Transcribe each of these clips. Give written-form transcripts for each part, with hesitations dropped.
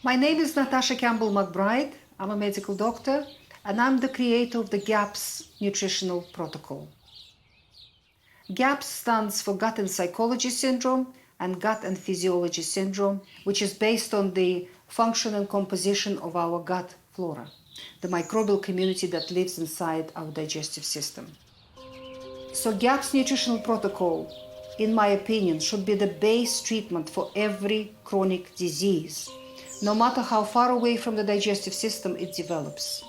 My name is Natasha Campbell McBride. I'm a medical doctor, and I'm the creator of the GAPS nutritional protocol. GAPS stands for Gut and Psychology Syndrome and Gut and Physiology Syndrome, which is based on the function and composition of our gut flora, the microbial community that lives inside our digestive system. So GAPS nutritional protocol, in my opinion, should be the base treatment for every chronic disease, no matter how far away from the digestive system it develops.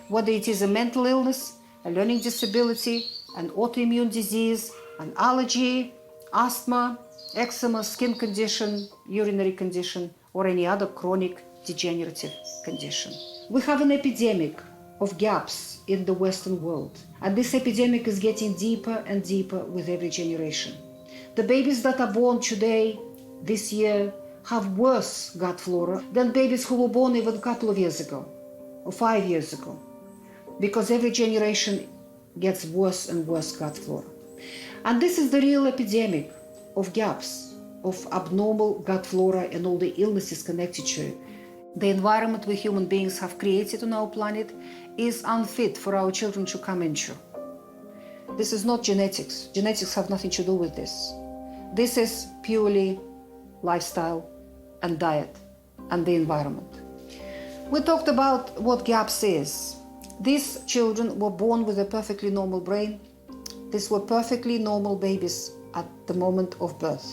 Whether it is a mental illness, a learning disability, an autoimmune disease, an allergy, asthma, eczema, skin condition, urinary condition, or any other chronic degenerative condition. We have an epidemic of GAPS in the Western world, and this epidemic is getting deeper and deeper with every generation. The babies that are born today, this year, have worse gut flora than babies who were born even a couple of years ago or 5 years ago, because every generation gets worse and worse gut flora. And this is the real epidemic of GAPS, of abnormal gut flora and all the illnesses connected to it. The environment we human beings have created on our planet is unfit for our children to come into. This is not genetics. Genetics have nothing to do with this. This is purely lifestyle and diet and the environment. We talked about what GAPS is. These children were born with a perfectly normal brain. These were perfectly normal babies at the moment of birth.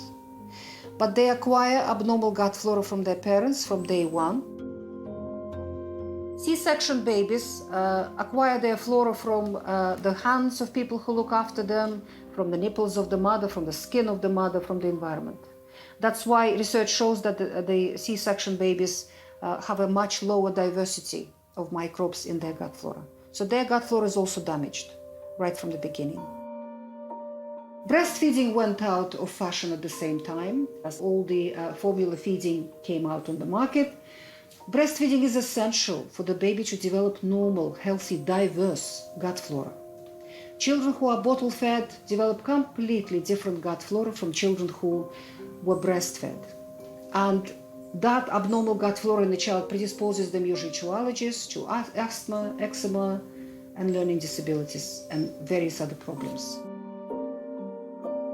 But they acquire abnormal gut flora from their parents from day one. C-section babies acquire their flora from the hands of people who look after them, from the nipples of the mother, from the skin of the mother, from the environment. That's why research shows that the C-section babies have a much lower diversity of microbes in their gut flora. So their gut flora is also damaged right from the beginning. Breastfeeding went out of fashion at the same time as all the formula feeding came out on the market. Breastfeeding is essential for the baby to develop normal, healthy, diverse gut flora. Children who are bottle-fed develop completely different gut flora from children who were breastfed. And that abnormal gut flora in the child predisposes them usually to allergies, to asthma, eczema, and learning disabilities, and various other problems.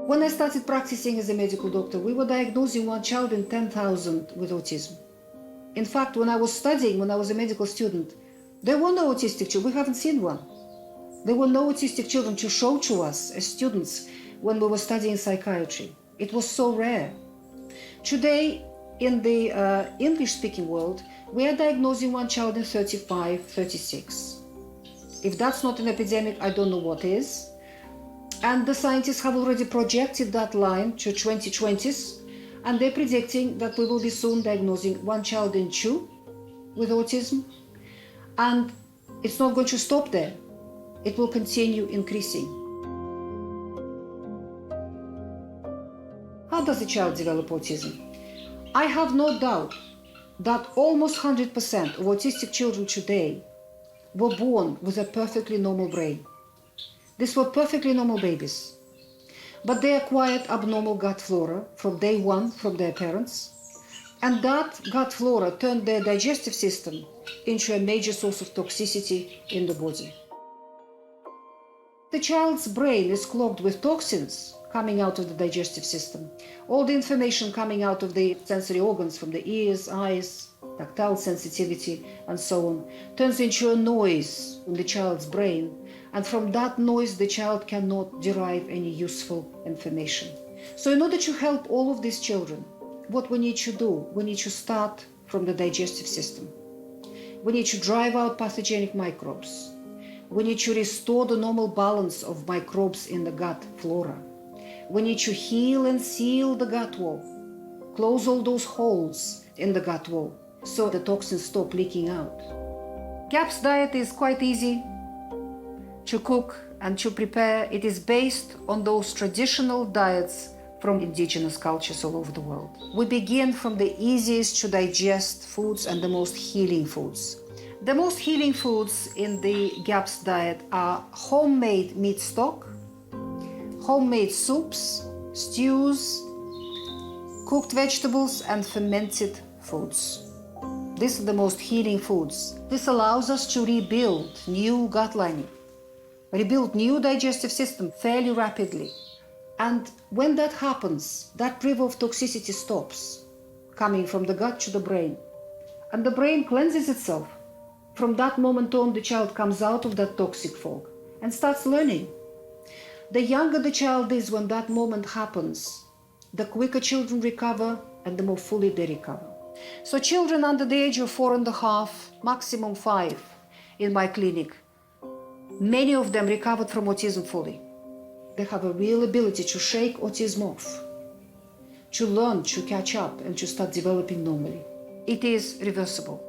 When I started practicing as a medical doctor, we were diagnosing one child in 10,000 with autism. In fact, when I was studying, when I was a medical student, there were no autistic children. We haven't seen one. There were no autistic children to show to us as students when we were studying psychiatry. It was so rare. Today, in the English-speaking world, we are diagnosing one child in 35, 36. If that's not an epidemic, I don't know what is. And the scientists have already projected that line to 2020s, and they're predicting that we will be soon diagnosing one child in 2 with autism. And it's not going to stop there. It will continue increasing. How does a child develop autism? I have no doubt that almost 100% of autistic children today were born with a perfectly normal brain. These were perfectly normal babies, but they acquired abnormal gut flora from day one from their parents, and that gut flora turned their digestive system into a major source of toxicity in the body. The child's brain is clogged with toxins coming out of the digestive system. All the information coming out of the sensory organs from the ears, eyes, tactile sensitivity, and so on, turns into a noise in the child's brain. And from that noise, the child cannot derive any useful information. So in order to help all of these children, what we need to do, we need to start from the digestive system. We need to drive out pathogenic microbes. We need to restore the normal balance of microbes in the gut flora. We need to heal and seal the gut wall, close all those holes in the gut wall so the toxins stop leaking out. GAPS diet is quite easy to cook and to prepare. It is based on those traditional diets from indigenous cultures all over the world. We begin from the easiest to digest foods and the most healing foods. The most healing foods in the GAPS diet are homemade meat stock, homemade soups, stews, cooked vegetables, and fermented foods. These are the most healing foods. This allows us to rebuild new gut lining, rebuild new digestive system fairly rapidly. And when that happens, that river of toxicity stops, coming from the gut to the brain. And the brain cleanses itself. From that moment on, the child comes out of that toxic fog and starts learning. The younger the child is when that moment happens, the quicker children recover and the more fully they recover. So children under the age of 4.5, maximum 5 in my clinic, many of them recovered from autism fully. They have a real ability to shake autism off, to learn, to catch up, and to start developing normally. It is reversible.